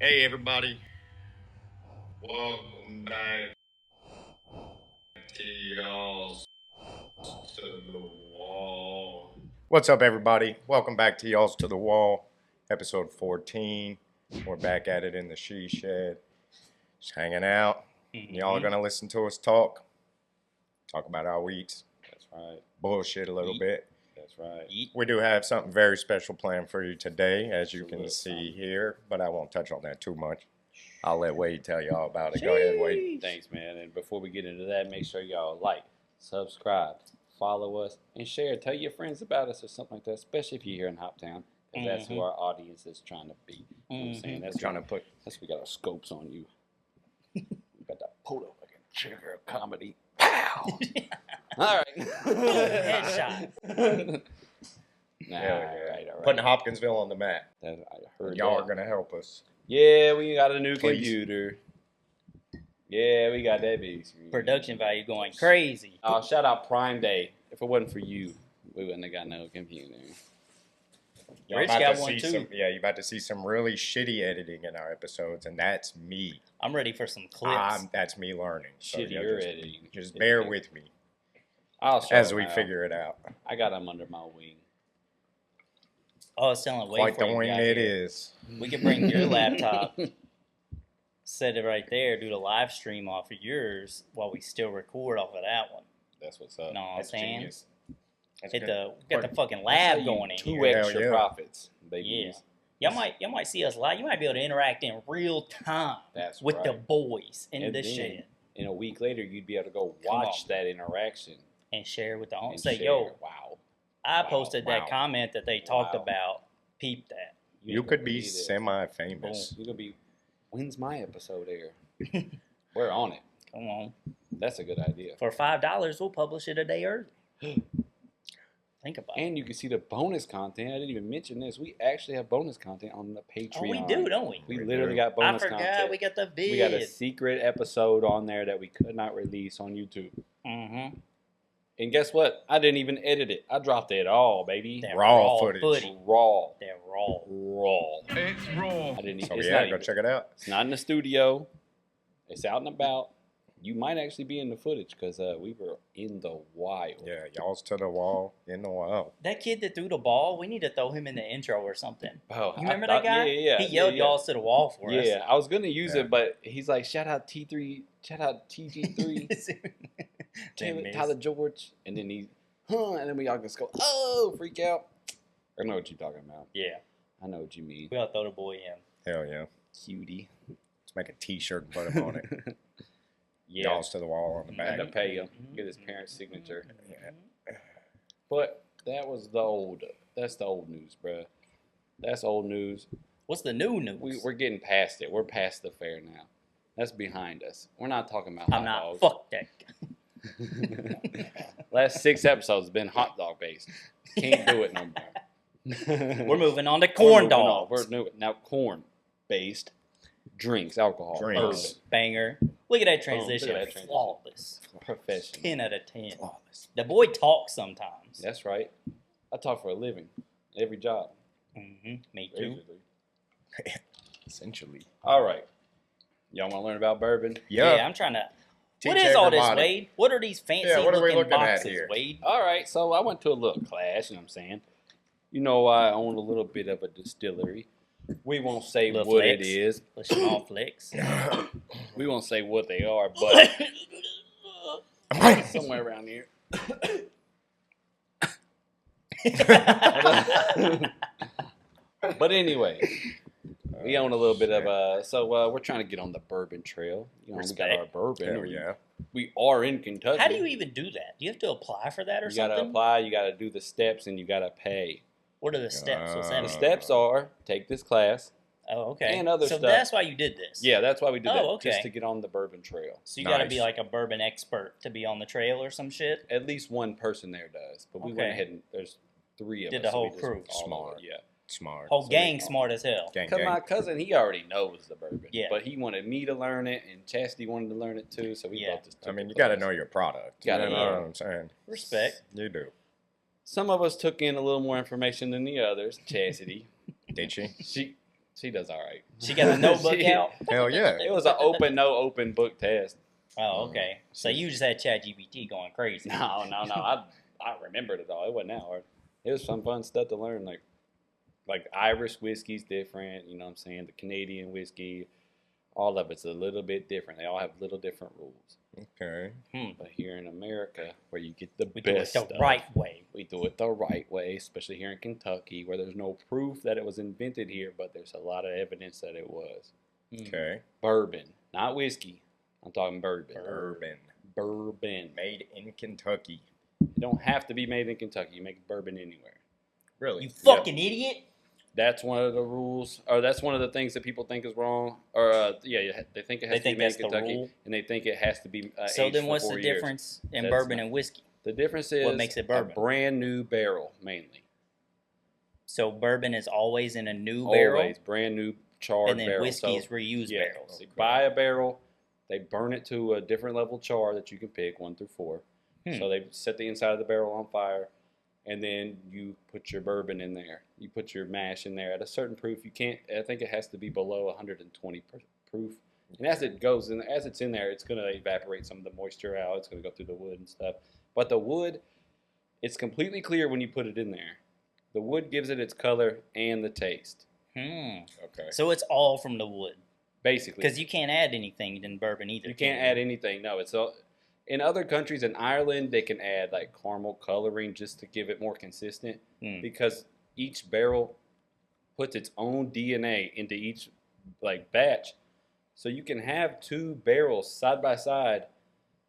Hey everybody, welcome back to Y'all's to the Wall. What's up everybody? Welcome back to Y'all's to the Wall, episode 14. We're back at it in the she shed, just hanging out. Y'all are gonna listen to us talk about our weeks. That's right. Bullshit a little bit. That's right. We do have something very special planned for you today, as you can see here, but I won't touch on that too much. I'll let Wade tell y'all about it. Go ahead, Wade. Thanks, man. And before we get into that, make sure y'all like, subscribe, follow us, and share. Tell your friends about us or something like that, especially if you're here in Hoptown, because that's who our audience is trying to be. You know what I'm saying? That's Trying to put. we got our scopes on you. We got that photo like a trigger of comedy. Pow! All right. Headshot. Nah, Yeah, all right. Putting Hopkinsville on the map. I heard Y'all that. are gonna help us. Yeah, we got a new Please. computer. Yeah, we got that big screen. Production value going crazy. Oh, shout out Prime Day. If it wasn't for you, we wouldn't have got no computer. Y'all Rich about got to one see too. you're about to see some really shitty editing in our episodes, and that's me. I'm ready for some clips. That's me learning. So Shittier editing. Just bear with me I'll show as them we how. figure it out. I got them under my wing. Oh, it's selling way Quite for the you wing guys it here. is. We could bring your laptop, set it right there, do the live stream off of yours while we still record off of that one. That's what's up. Know what I'm That's saying? genius. That's Hit good. we got the fucking That's how lab you going in two here. extra Hell yeah. profits, baby. Yeah. Y'all might see us live. You might be able to interact in real time That's with right. the boys in And the then, shed And a week later, you'd be able to go Come watch on. that interaction. and share with the home. And Say, share. yo, Wow. I Wow, posted wow. that comment that they talked Wow. about. Peep that. You ain't could gonna be believe this. semi-famous. You're going to be, when's my episode air? We're on it. Come on. That's a good idea. For $5, we'll publish it a day early. Think about it. And you can see the bonus content. I didn't even mention this. We actually have bonus content on the Patreon. Oh, we do, don't we? We We literally do. got I bonus forgot content. we got the vid. We got a secret episode on there that we could not release on YouTube. Mm-hmm. And guess what? I didn't even edit it. I dropped it all, baby. That Raw footage. Raw. They're raw. Raw. It's raw. I didn't. So It's yeah, not go even- check it out. It's not in the studio. It's out and about. You might actually be in the footage because we were in the wild. Yeah, y'all's to the wall in the wild. That kid that threw the ball, we need to throw him in the intro or something. Oh, You remember I thought- that guy? Yeah, He yelled yeah. y'all to the wall for us. Yeah, I was gonna use Yeah. it, but he's like, shout out T3, shout out TG3, Tyler George, and then he, and then we all just go, oh, freak out. I know what you're talking about. Yeah, I know what you mean, we gotta throw the boy in. Hell yeah. cutie. Let's make a t-shirt and put him on it. Yeah, Y'all's to the wall on the I had back. to pay him, get his parents' signature. Yeah. But that was that's the old news, bruh. That's old news. What's the new news? We're getting past it. We're past the fair now. That's behind us. We're not talking about I'm hot not. dogs. Fuck that. Last 6 episodes have been hot dog based. Can't do it no more. We're moving on to We're corn moving on. dogs. We're new, now corn based drinks, alcohol, Drinks. Banger. Look at that Boom, look at transition. that transition. Flawless. bourbon. Professional. 10 out of 10. Flawless. The boy talks sometimes. That's right. I talk for a living. Every job. Mm-hmm. Me too. Basically. Essentially. All right. Y'all want to learn about bourbon? Yeah, I'm trying to. Teach What is all this, everybody. Wade? What are these fancy what are we looking looking at boxes, here? Wade? All right. So I went to a little class, you know what I'm saying? You know, I own a little bit of a distillery. We won't say Little what flex. it is. The small flicks. We won't say what they are, but somewhere around here. But anyway, we own a little bit of so we're trying to get on the bourbon trail. You know, we got our Respect. bourbon. Hell yeah. We are in Kentucky. How do you even do that? Do you have to apply for that or You gotta something? apply. You gotta do the steps, and you gotta pay. What are the steps? What's that The mean? steps are take this class. Oh, okay. and other so stuff. that's why you did this. Yeah, that's why we did that. Oh, okay. Just to get on the bourbon trail. So you got to be Nice. like a bourbon expert to be on the trail or some shit. At least one person there does, but we went Okay. ahead and there's 3 of Did us. the so we whole just crew. went all Smart. over, Yeah. Smart. Whole So gang we- smart as hell. Gang, Cause gang. my cousin, he already knows the bourbon. Yeah. But he wanted me to learn it, and Chastity wanted to learn it too. So we Yeah. both just. I took mean, the you got to class. know your product. Gotta you know know. what I'm saying? Respect. You do. Some of us took in a little more information than the others. Chastity, Did she? She does all right. She got a notebook out? Hell yeah. It was an no open book test. Oh, okay. So you just had ChatGPT going crazy. No. I remembered it all. It wasn't that hard. It was some fun stuff to learn. Like Irish whiskey's different. You know what I'm saying? The Canadian whiskey, all of it's a little bit different. They all have little different rules. Okay. But here in America, where you get the We do it best the stuff, right way. we do it the right way, especially here in Kentucky, where there's no proof that it was invented here, but there's a lot of evidence that it was. Okay. Bourbon, not whiskey. I'm talking bourbon. Bourbon. Made in Kentucky. You don't have to be made in Kentucky. You make bourbon anywhere. Really? You fucking idiot. That's one of the rules, or that's one of the things that people think is wrong. Or they think it has to be made in Kentucky, and they think it has to be. So aged then, for what's 4 the years. difference in That's bourbon not- and whiskey? The difference is What makes it bourbon? A brand new barrel, mainly. So bourbon is always in a new barrel, Always brand new charred and then barrel. whiskey So, is reused yeah, barrels. They buy a barrel, they burn it to a different level char that you can pick 1 through 4. So they set the inside of the barrel on fire, and then you put your bourbon in there. You put your mash in there at a certain proof. You can't. I think it has to be below 120 proof. And as it goes in, as it's in there, it's going to evaporate some of the moisture out. It's going to go through the wood and stuff. But the wood, it's completely clear when you put it in there. The wood gives it its color and the taste. Okay. So it's all from the wood. Basically. Because you can't add anything in bourbon either. You can't add anything. No, it's all. In other countries, in Ireland, they can add like caramel coloring just to give it more consistent because each barrel puts its own DNA into each like batch. So you can have 2 barrels side by side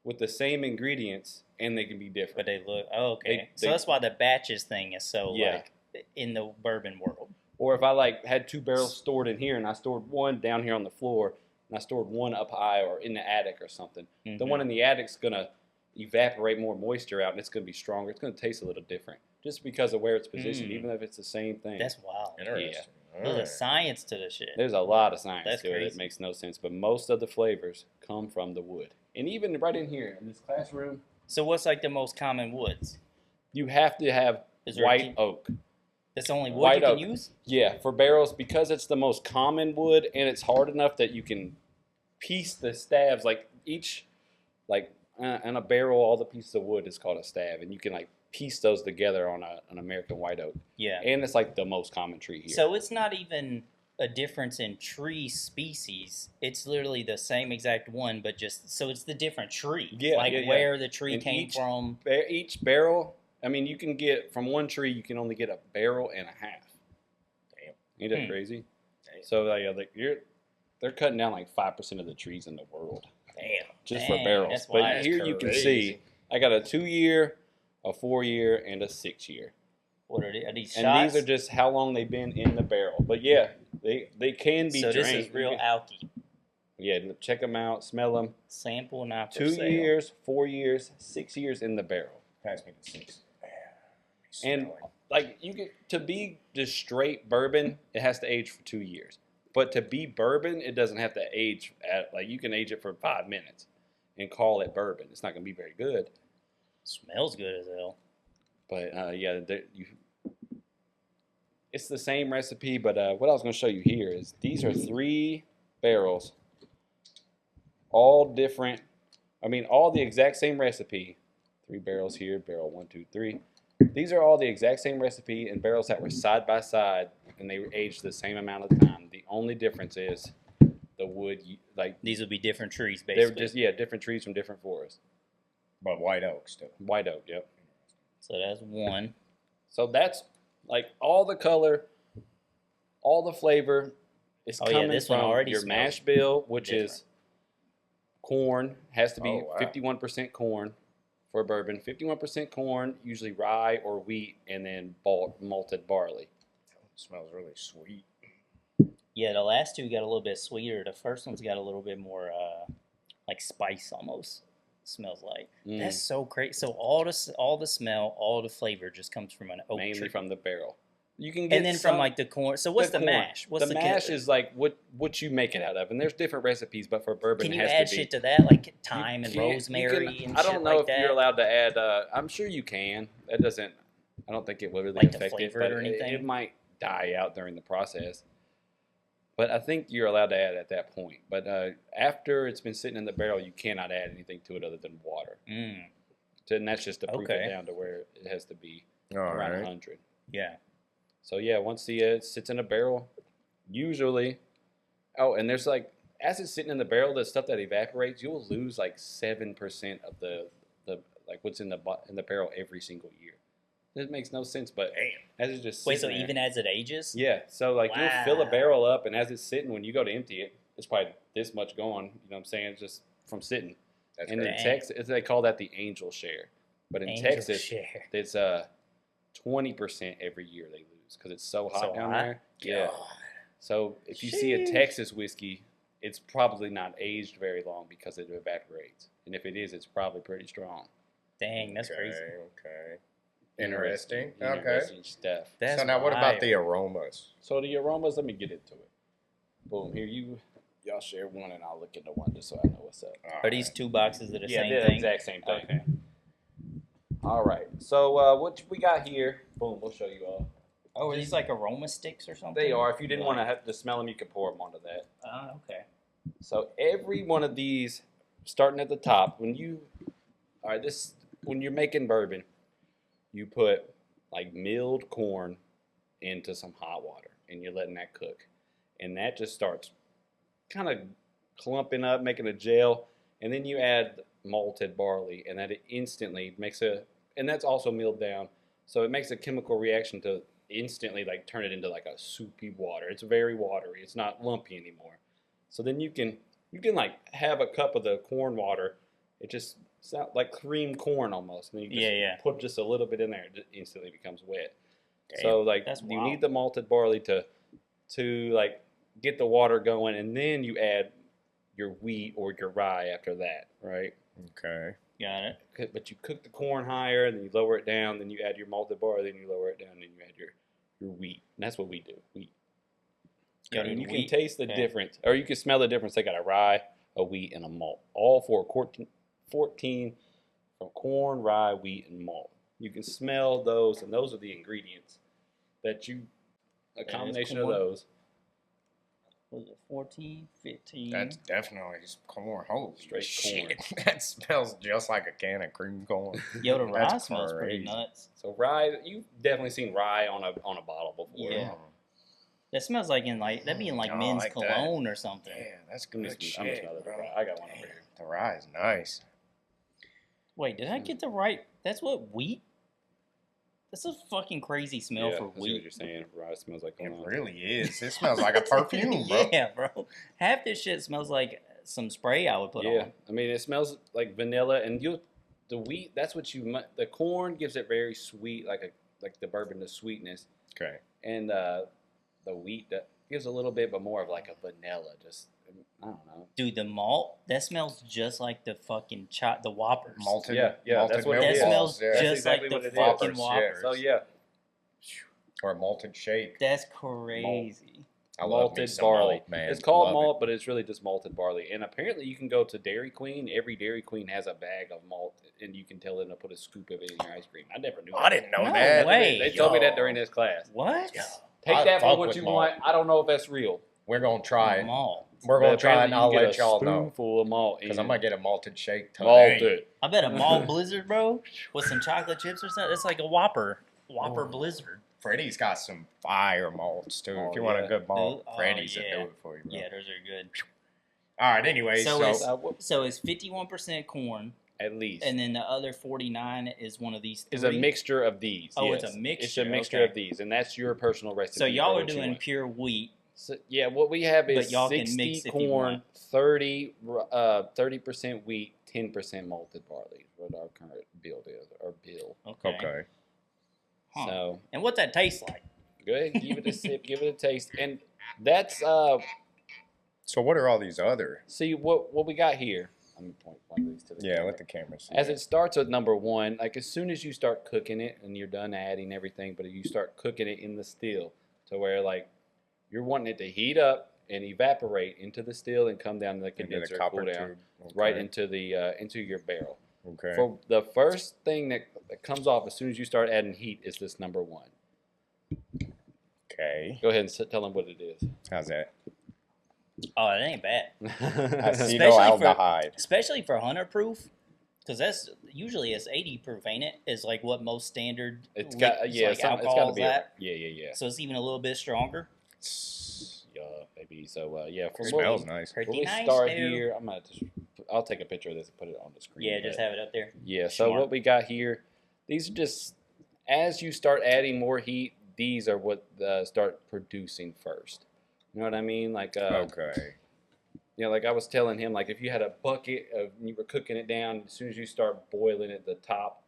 with the same ingredients and they can be different. But they look, okay. They- So that's why the batches thing is so Yeah. like in the bourbon world. Or if I like had 2 barrels stored in here and I stored one down here on the floor and I stored one up high or in the attic or something, the one in the attic's going to evaporate more moisture out and it's going to be stronger. It's going to taste a little different just because of where it's positioned, even if it's the same thing. That's wild. Interesting. There's a science to this shit. There's a lot of science That's to it. It crazy. makes no sense, but most of the flavors come from the wood. And even right in here in this classroom, So what's like the most common woods? you have to have Is there white oak. That's the only wood White you can oak. use? Yeah, for barrels because it's the most common wood and it's hard enough that you can piece the staves like each in a barrel. All the pieces of wood is called a stave, and you can like piece those together on an American white oak. Yeah. And it's like the most common tree here. So it's not even a difference in tree species. It's literally the same exact one, but just so it's the different tree. Yeah, like yeah. where the tree And came from. Each barrel, I mean, you can get from one tree, you can only get a barrel and a half. Damn. Ain't that crazy? Damn. So they're cutting down like 5% of the trees in the world Damn. just Dang, for barrels. that's But wild. here That's you can crazy. see, I got a 2-year, a 4-year, and a 6-year. What are these And shots? these are just how long they've been in the barrel. But yeah, they can be so drank. this is real alky. Yeah, check them out, smell them. Sample not for 2 sale. years, 4 years, 6 years in the barrel. Pass me the 6. And like you get to be just straight bourbon, it has to age for 2 years. But to be bourbon, it doesn't have to age at you can age it for 5 minutes and call it bourbon. It's not going to be very good. Smells good as hell. But it's the same recipe. But what I was going to show you here is these are 3 barrels, all different. I mean, all the exact same recipe. 3 barrels here, barrel 1, 2, 3. These are all the exact same recipe and barrels that were side by side, and they were aged the same amount of time. The only difference is the wood. These would be different trees, basically. They're just different trees from different forests. But white oak still. White oak, yep. So that's one. So that's like all the color, all the flavor is Oh, yeah, coming this one from already your smells mash bill, which different. is corn. Has to be Oh, wow. 51% corn for bourbon. 51% corn, usually rye or wheat, and then malted barley. It smells really sweet. Yeah, the last two got a little bit sweeter. The first one's got a little bit more like spice almost. Smells like. That's so crazy. So all the smell, all the flavor just comes from an oak Mainly tree. from the barrel. You can get And then from like the corn. So what's the corn. mash? What's the mash is like what you make it out of, and there's different recipes, but for bourbon, Can it you has add to be. shit to that, like thyme You and can't- you rosemary can- and I shit don't know like if that? you're allowed to add. I'm sure you can. That doesn't. I don't think it will really Like to affect it, flavor it but or anything? it might die out during the process. But I think you're allowed to add at that point. But after it's been sitting in the barrel, you cannot add anything to it other than water. And that's just to proof it down to where it has to be around 100. Yeah. So yeah, once it sits in a barrel, usually, and there's like, as it's sitting in the barrel, the stuff that evaporates, you'll lose like 7% of the like what's in the barrel every single year. It makes no sense, but as it's just so even as it ages? Yeah, so like you'll fill a barrel up, and as it's sitting, when you go to empty it, it's probably this much gone. You know what I'm saying? Just from sitting. And in Texas, they call that the angel share. But in Texas, it's 20% every year they lose because it's so hot down there. Yeah. So if you see a Texas whiskey, it's probably not aged very long because it evaporates. And if it is, it's probably pretty strong. Dang, that's crazy. Okay. Interesting stuff. So now what about the aromas? So the aromas, let me get into it. Boom, here y'all share one and I'll look into one just so I know what's up. Are these 2 boxes of the same thing? thing? Exact same thing. Okay. All right. So what we got here, boom, we'll show you all. Oh, are these like aroma sticks or something? They are. If you didn't want to have to smell them, you could pour them onto that. Okay. So every one of these, starting at the top, when you're making bourbon, you put like milled corn into some hot water, and you're letting that cook. And that just starts kind of clumping up, making a gel, and then you add malted barley, and that it instantly makes and that's also milled down, so it makes a chemical reaction to instantly like turn it into like a soupy water. It's very watery. It's not lumpy anymore. So then you can like have a cup of the corn water. It just sounds like cream corn almost. And then you just put just a little bit in there. It just instantly becomes wet. Damn, so like you need the malted barley to like get the water going, and then you add your wheat or your rye after that, right? Okay. Got it. But you cook the corn higher, and then you lower it down, then you add your malted barley, then you lower it down, and then you add your wheat. And that's what we do, wheat. And you can taste the difference, or you can smell the difference. They got a rye, a wheat, and a malt. All for 14 from corn, rye, wheat, and malt. You can smell those, and those are the ingredients that a combination of those. Was it 14, 15? That's definitely corn. Holy straight shit. Corn. That smells just like a can of cream corn. Yo, the rye smells pretty nuts. So rye, you've definitely seen rye on a bottle before. Yeah. That smells like that'd be in like men's like cologne or something. Yeah, that's good. I'm gonna smell it. I got one over here. The rye is nice. Wait, did I get the right? That's what wheat? That's a fucking crazy smell for wheat. I see what you're saying. Rye smells like cologne. It really is. It smells like a perfume, bro. Yeah, bro. Half this shit smells like some spray I would put on. Yeah, I mean, it smells like vanilla, and the wheat. That's what the corn gives it very sweet, like the bourbon, the sweetness. Okay. And the wheat that gives a little bit, but more of like a vanilla. Just I don't know. Dude, the malt that smells just like the fucking the Whoppers. Malted, malted that's what that smells just exactly like the fucking Whoppers. So yeah. Or a malted shake. That's crazy. I love malted barley. Malt, man. It's called malt, but it's really just malted barley. And apparently, you can go to Dairy Queen. Every Dairy Queen has a bag of malt, and you can tell them to put a scoop of it in your ice cream. I never knew. I didn't know that. Way. They told me that during this class. What? Yo. Take that for what you want. I don't know if that's real. We're gonna try it. Malt. We're gonna try it, and I'll let y'all know. Spoonful of malt, because I'm gonna get a malted shake today. Malted. I bet a malt blizzard, bro, with some chocolate chips or something. It's like a Whopper blizzard. Freddie's got some fire malts too. If you want a good malt, Freddie's will do it for you, bro. Yeah, those are good. All right. Anyway, so it's 51% corn. At least. And then the other 49 is one of these three? Is a mixture of these. Oh, yes. It's a mixture. It's a mixture of these, and that's your personal recipe. So y'all are doing pure wheat. So, yeah, what we have is 60 corn, 30% wheat, 10% malted barley. What our current build is, or bill. Okay. Huh. So. And what that tastes like? Go ahead, give it a sip, give it a taste, and that's. So what are all these other? See what we got here. Let me point one of these to the camera. let the camera see. As it starts with number one, like as soon as you start cooking it and you're done adding everything, but you start cooking it in the still to where like you're wanting it to heat up and evaporate into the still and come down to the condenser, cool down, right into your barrel. Okay. For the first thing that comes off as soon as you start adding heat is this number one. Okay. Go ahead and tell them what it is. How's that? Oh, it ain't bad. Acetaldehyde. Especially for hunter proof, because that's usually it's 80 proof, ain't it? Is like what most standard. It's got like it's got to alcohol's be. at. Yeah. So it's even a little bit stronger. Yeah, maybe. So yeah, It smells nice. Pretty when we nice, start dude. here, I'll take a picture of this and put it on the screen. Yeah, just have it up there. Yeah. So Smart. what we got here, these are just as you start adding more heat, these are what start producing first. You know what I mean? Like Okay. you know, like I was telling him, like if you had a bucket of and you were cooking it down, as soon as you start boiling it, the top,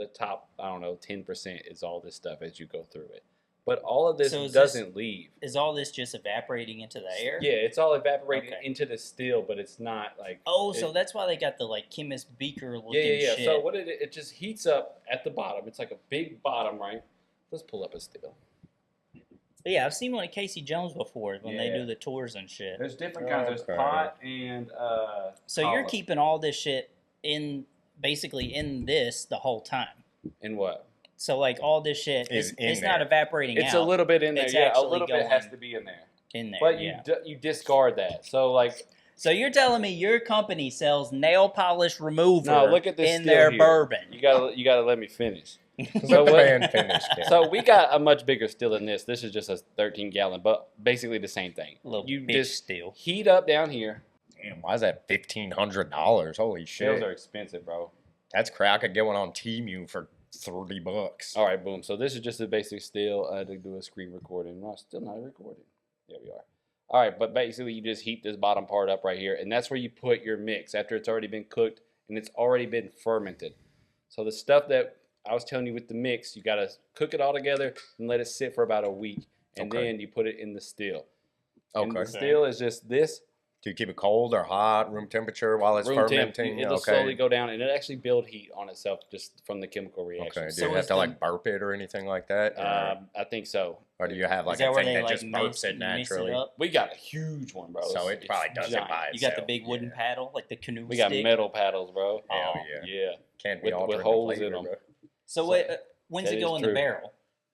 I don't know, 10% is all this stuff as you go through it. But all of this doesn't leave. Is all this just evaporating into the air? Yeah, it's all evaporating into the still, but it's not like. Oh, so that's why they got the like chemist beaker looking Yeah. shit. So what it just heats up at the bottom. It's like a big bottom, right? Let's pull up a still. Yeah, I've seen one at Casey Jones before when they Yeah. do the tours and shit. There's different kinds. There's pot and So you're keeping all this shit basically in this the whole time. In what? So like all this shit it's not evaporating out. It's a little bit in there. It's Yeah, a actually little bit going has to be in there. in there. But yeah. you discard that. So like. So you're telling me your company sells nail polish remover No, look at this in still their here. bourbon? You gotta let me finish. Let the man finish. Ken. So we got a much bigger still than this. This is just a 13-gallon, but basically the same thing. Little You bitch just still. heat up down here. Damn, why is that $1,500? Holy Shells shit! are expensive, bro. That's crap. I could get one on Temu for $30. All right, boom. So this is just a basic still. I had to do a screen recording. No, still not recording. There we are. All right, but basically you just heat this bottom part up right here, and that's where you put your mix after it's already been cooked and it's already been fermented. So the stuff that I was telling you with the mix, you got to cook it all together and let it sit for about a week, and then you put it in the still. And the still is just this. Do you keep it cold or hot, room temperature while it's fermenting? It'll slowly go down, and it'll actually build heat on itself just from the chemical reaction. Okay. Do you have to like burp it or anything like that? I think so. Or do you have like Is that a where thing they that like just burps it mix naturally? it up? We got a huge one, bro. So it probably does it giant. by You got the itself. big wooden paddle, like the canoe We got stick. metal paddles, bro. Hell Yeah. Can't be With altering holes the in flavor, them. bro. So when's That it go is in the true. barrel?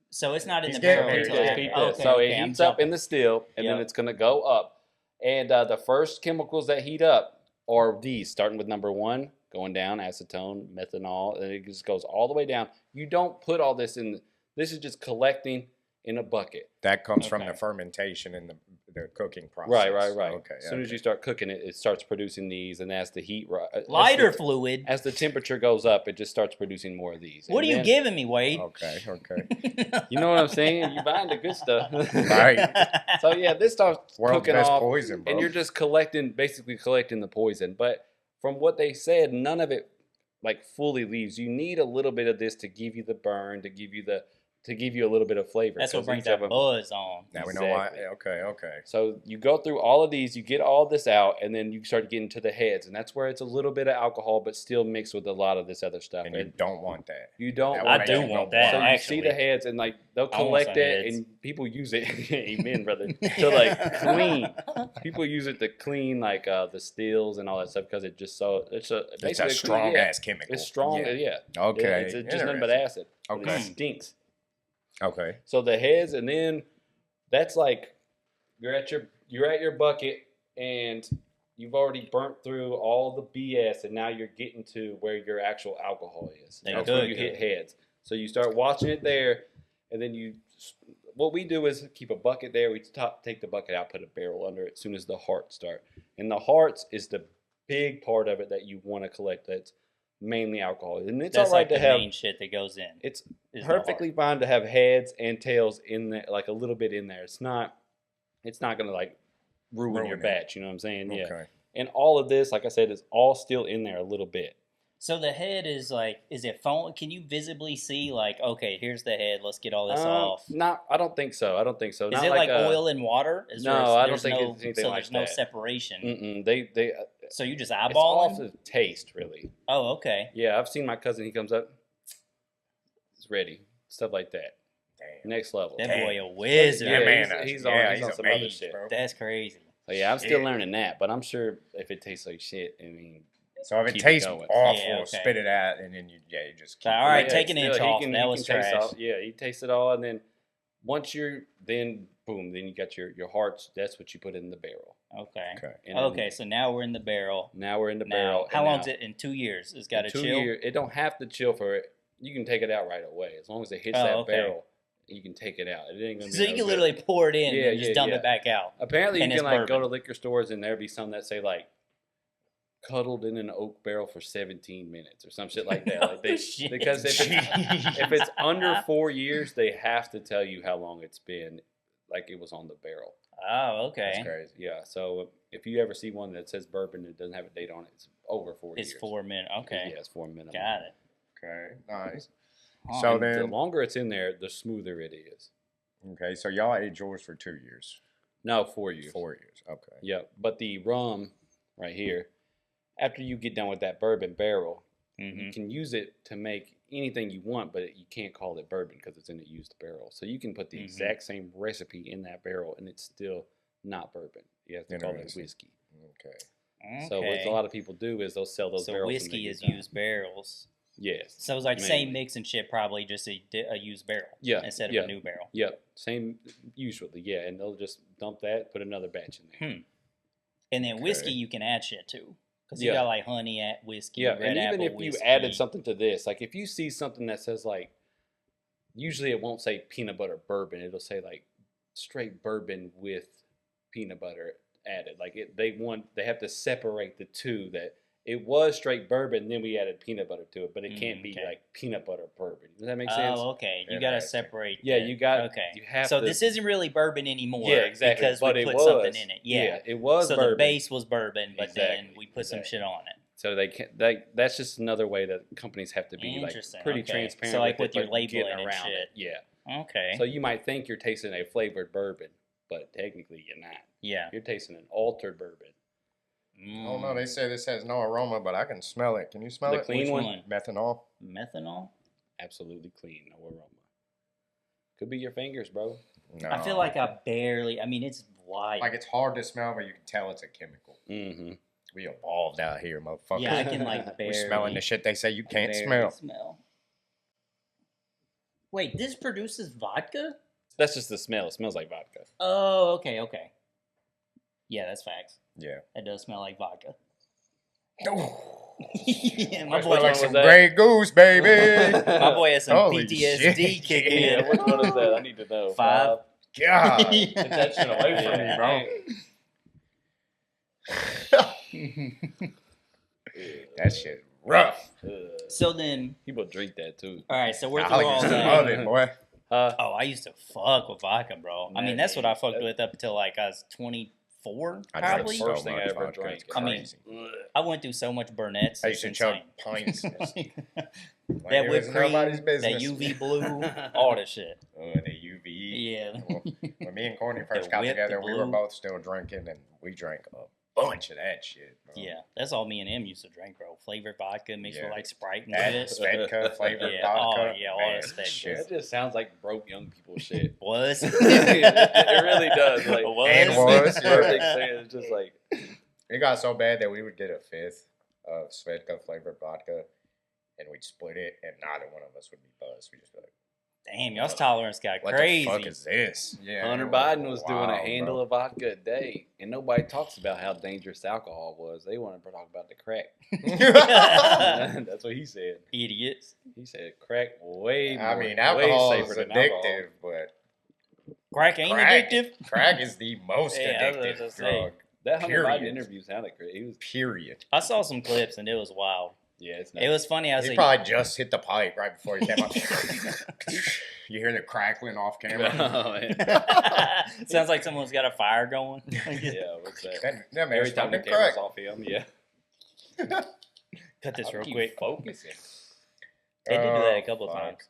So it's not in He's the barrel getting until there. after. Keep Okay, this. So it I'm heats up jumping. in the still, and then Yep. it's going to go up. And the first chemicals that heat up are these, starting with number 1, going down, acetone, methanol, and it just goes all the way down. You don't put all this in. This is just collecting in a bucket. That comes from Okay. the fermentation and the cooking process. Right. Okay. As soon as you start cooking it, it starts producing these, and as the heat Lighter fluid. as the temperature goes up, it just starts producing more of these. What And are you then- giving me, Wade? Okay. You know what I'm saying? You buying the good stuff. Right. So yeah, this starts World's cooking best off, poison, bro. and you're just basically collecting the poison. But from what they said, none of it like fully leaves. You need a little bit of this to give you the burn, to give you a little bit of flavor. That's what 'cause brings each of that them- buzz on. Now we know why. Exactly. Okay. So you go through all of these, you get all this out, and then you start getting to the heads, and that's where it's a little bit of alcohol, but still mixed with a lot of this other stuff. And you don't want that. You don't. That want would I make do it want go that, So wild. you actually. see the heads, and like they'll I want collect some it, heads. and people use it. Amen, brother. To like clean. People use it to clean like the stills and all that stuff because it's It's a basically strong yeah. ass chemical. It's strong. Yeah. Okay. It's just nothing but acid. Okay. It stinks. Okay. So the heads, and then that's like you're at your bucket, and you've already burnt through all the BS, and now you're getting to where your actual alcohol is. They That's where could you get hit heads. So you start watching it there, and then what we do is keep a bucket there. We take the bucket out, put a barrel under it as soon as the hearts start. And the hearts is the big part of it that you want to collect. That's mainly alcohol, and it's That's all right like to the have. main shit that goes in. It's is the perfectly fine to have heads and tails in there, like a little bit in there. It's not gonna like ruin your it. batch. You know what I'm saying? Yeah. Okay. And all of this, like I said, is all still in there a little bit. So the head is like, is it foam? Can you visibly see like, okay, here's the head. Let's get all this off. I don't think so. Is Not it like oil and water? No, I don't think it's anything so like there's no that. separation. Mm-mm, they So you just it's all eyeballing? the taste, really. Oh, okay. Yeah, I've seen my cousin. He comes up, it's ready, stuff like that. Damn. Next level. That Damn. boy a wizard. Yeah, man, he's yeah, on he's some other amazed, shit. bro. That's crazy. So yeah, I'm still Shit. learning that, but I'm sure if it tastes like shit, I mean, So if it Keep it tastes going. awful, Yeah, okay. spit it out, and then you just keep. All right, it. take an inch off. That was taste trash. all, yeah, you taste it all, and then once then boom, then you got your hearts. That's what you put in the barrel. Okay. And Okay, so now we're in the barrel. Now we're in the Now, barrel. how long is it? In 2 years? It's got to chill? 2 years. It don't have to chill for it. You can take it out right away. As long as it hits that barrel, you can take it out. It ain't gonna be so you can literally pour it in and just dump it back out. Apparently, and you can like bourbon. go to liquor stores and there'll be some that say like cuddled in an oak barrel for 17 minutes or some shit like that. Like because if it's under 4 years, they have to tell you how long it's been, like it was on the barrel. Oh, okay. That's crazy. Yeah. So if you ever see one that says bourbon and doesn't have a date on it, it's over 4 years. It's 4 minutes. Okay. Yeah, it's 4 minutes. Got it. Okay, nice. So And then, the longer it's in there, the smoother it is. okay, so y'all aged yours for 2 years. No, 4 years. 4 years. Okay. Yeah, but the rum right here, after you get done with that bourbon barrel, you can use it to make anything you want, but you can't call it bourbon because it's in a used barrel. So you can put the exact same recipe in that barrel, and it's still not bourbon. You have to call it whiskey. Okay. So what a lot of people do is they'll sell those barrels. So whiskey is used barrels. Yes. So it's like same mix and shit, probably just a used barrel. Yeah. Instead of a new barrel. Yep. Same, usually, yeah. And they'll just dump that, put another batch in there. And then whiskey you can add shit to. Because you got like honey at whiskey, red and even apple if you whiskey. added something to this, like if you see something that says like, usually it won't say peanut butter bourbon. It'll say like straight bourbon with peanut butter added. Like they have to separate the two, that it was straight bourbon, then we added peanut butter to it, but it can't be like peanut butter bourbon. Does that make sense? Oh, okay. You got to separate. Yeah, you got. Okay. You have so to, this isn't really bourbon anymore. Yeah, exactly. Because but we it put was something in it. Yeah, it was. So bourbon. the base was bourbon, but then we put some exactly. shit on it. So they can't. That's just another way that companies have to be like pretty transparent. So like with it, your but labeling getting and around shit. it. Yeah. Okay. So you might think you're tasting a flavored bourbon, but technically you're not. Yeah. You're tasting an altered bourbon. Oh no, they say this has no aroma, but I can smell it. Can you smell it? The clean Which one? Methanol. Methanol? Absolutely clean, no aroma. Could be your fingers, bro. No. I feel like I mean, it's white. Like it's hard to smell, but you can tell it's a chemical. Mm-hmm. We evolved out here, motherfucker. Yeah, I can like barely. We're smelling the shit they say you can't smell. Wait, this produces vodka? That's just the smell. It smells like vodka. Oh, okay. Yeah, that's facts. Yeah. It does smell like vodka. Yeah, my I boy smell like some Grey Goose, baby. My boy has some Holy PTSD shit. kicking in. Yeah, which one is that? I need to know. 5. God. Yeah. Get that shit away from me, bro. That shit rough. So then, People drink that too. all right, so we're I through all used to that. love it, boy. Oh, I used to fuck with vodka, bro. I mean, that's what I fucked that- with up until like I was 24, I probably. drank so First thing I much ever vodka, drank. it's I mean, crazy. I went through so much Burnett's. I used to it's chug insane. pints. Like That it whipped was cream, nobody's that business. UV blue, all that shit. The UV. Yeah. Well, when me and Courtney first The got whip, the together, we were blue. both still drinking, and we drank a bunch of that shit. Bro. Yeah, that's all me and him used to drink, bro. Flavored vodka mixed Yeah. with like Sprite and That shit. Svedka flavored Yeah, vodka. oh, yeah, all man, that Svedka. shit. That just sounds like broke young people shit. Was? It really does. Like, Was? And was, yeah. Perfect saying. It's just like, It got so bad that we would get a fifth of Svedka flavored vodka, and we'd split it, and neither one of us would be buzzed. We'd just be like, Damn, y'all's tolerance got what crazy. the fuck is this? Yeah, Hunter it Biden was doing a wild, handle bro. of vodka a day, and nobody talks about how dangerous alcohol was. They want to talk about the crack. That's what he said. Idiots. He said crack way more. I mean, way alcohol safer is than addictive, alcohol. but Crack ain't Crack. addictive? crack is the most Yeah, I was addictive gonna say. drug. That Hunter Biden Period. interview sounded great. He was, Period. I saw some clips and it was wild. yeah, it's It was funny. I was He like, probably just hit the pipe right before he came up. You hear the crackling off camera. Oh, yeah. sounds like someone's got a fire going. Yeah, what's that? That man Every time the smoking camera's crack. off him, yeah. Cut this I'll real keep quick. focusing. They did do that a Oh, couple of fuck. times.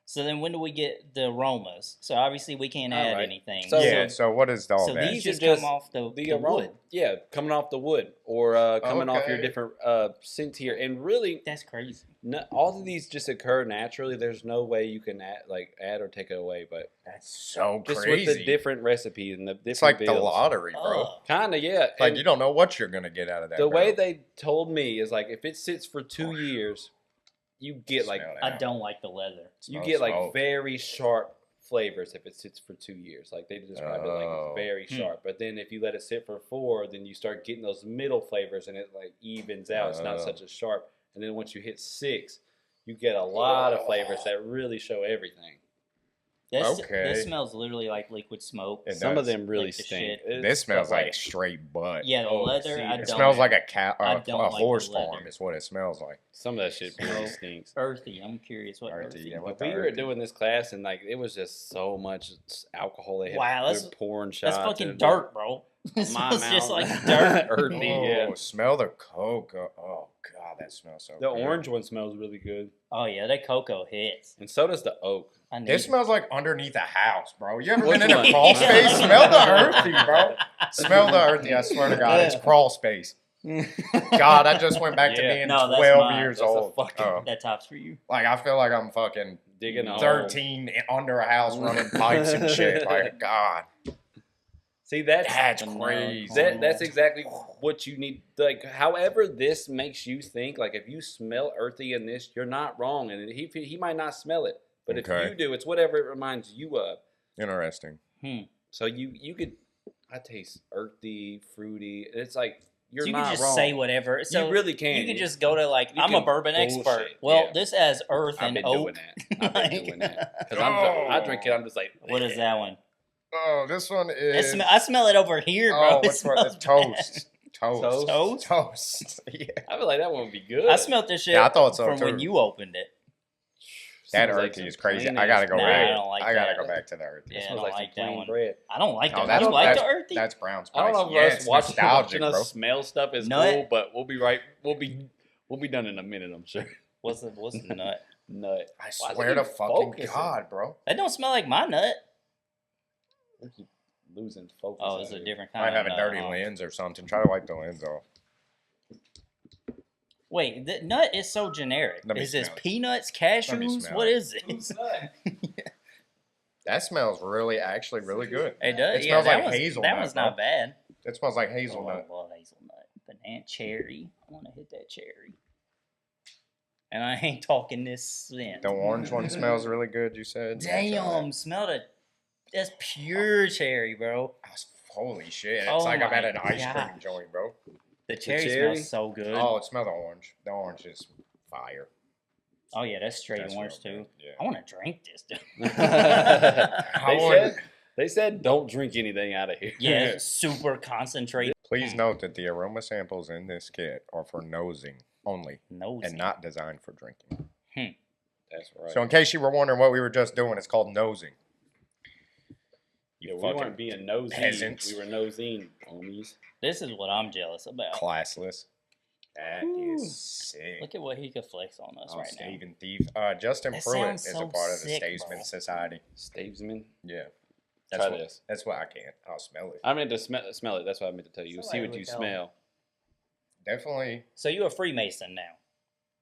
So then when do we get the aromas? So obviously we can't add Alright. anything. So- Yeah, so what is all So that? these These just are come off the The aroma, wood. yeah, coming off the wood or coming off your Okay. different scents here, and really, That's crazy. all of these just occur naturally. There's no way you can add or take it away, but That's so just crazy. with the different recipes and the different It's like the builds. lottery, bro. Oh. Kinda, yeah. Like And you don't know what you're gonna get out of that. the way barrel. they told me is like if it sits for 2 years, you get like Smell I that. don't like the leather. you Smoke, get like smoke. very sharp flavors if it sits for 2 years. Like they describe it like it's very sharp. But then if you let it sit for 4, then you start getting those middle flavors and it like evens out. It's not such a sharp. And then once you hit 6, you get a lot of flavors that really show everything. This smells literally like liquid smoke. Some of them really stink. This smells like straight butt. Yeah, the leather. It smells like a cow, a horse farm. Is what it smells like. Some of that shit really stinks. Earthy. I'm curious what earthy. Yeah, we were doing this class and like it was just so much alcohol. They had pouring shots. That's fucking dirt, bro. It smells just like dirt. Earthy. Oh, smell the cocoa. Oh god, that smells so good. The orange one smells really good. Oh yeah, that cocoa hits. And so does the oak. This smells like underneath a house, bro. You ever been in a crawl space? Smell the earthy, bro. Smell the earthy. I swear to God, it's crawl space. God, I just went back to being 12 years old. That tops for you. Like, I feel like I'm fucking digging 13 under a house running pipes and shit. Like, God. See, that's crazy. That's exactly what you need. Like, however this makes you think, like, if you smell earthy in this, you're not wrong. And he might not smell it. But if you do, it's whatever it reminds you of. Interesting. So you could, I taste earthy, fruity. It's like, you're you not can just wrong. say whatever. So you really can. You can just go to like, I'm a bourbon expert. Well, this has earth and oak. I've been doing that. Because I drink it, I'm just like. What is that one? Oh, this one is. I smell it over here, bro. Oh, which one? It's toast. Toast. Yeah. I feel like that one would be good. I smelled this shit I thought so from when you opened it. That earthy is crazy. I gotta go back. I don't like I gotta go back to the earthy. Yeah, I don't like that one. Bread. I don't like that. You like the earthy? That's brown spice. I don't know if us watching us smell stuff is cool, but we'll be right. We'll be done in a minute, I'm sure. What's the nut? Nut. I swear to fucking God, bro. That don't smell like my nut. We keep losing focus. Oh, it's a different kind. Might have a dirty lens or something. Try to wipe the lens off. Wait, the nut is so generic. Is this peanuts, cashews? What is this? That smells actually really good. It does. It smells like hazelnut. That one's not bad. It smells like hazelnut. I love hazelnut. Banana cherry. I want to hit that cherry. And I ain't talking this scent. The orange one smells really good, you said? Damn, smell it. That's pure cherry, bro. Holy shit. It's like I'm at an ice cream joint, bro. The cherry smells so good. Oh, it smells the orange. The orange is fire. Oh, yeah, that's straight orange, too. Yeah. I want to drink this, dude. They said don't drink anything out of here. Yeah, it's super concentrated. Please note that the aroma samples in this kit are for nosing only. And not designed for drinking. That's right. So in case you were wondering what we were just doing, it's called nosing. We weren't being nosy. Peasants. We were nosing, homies. This is what I'm jealous about. Classless. That is sick. Look at what he could flex on us right now. Stave and Thief. Justin Pruitt is a part of the Stavesman Society. Stavesman? Yeah. Try this. That's what I can't. I'll smell it. I meant to smell it. That's what I meant to tell you. See what you smell. Definitely. So you're a Freemason now.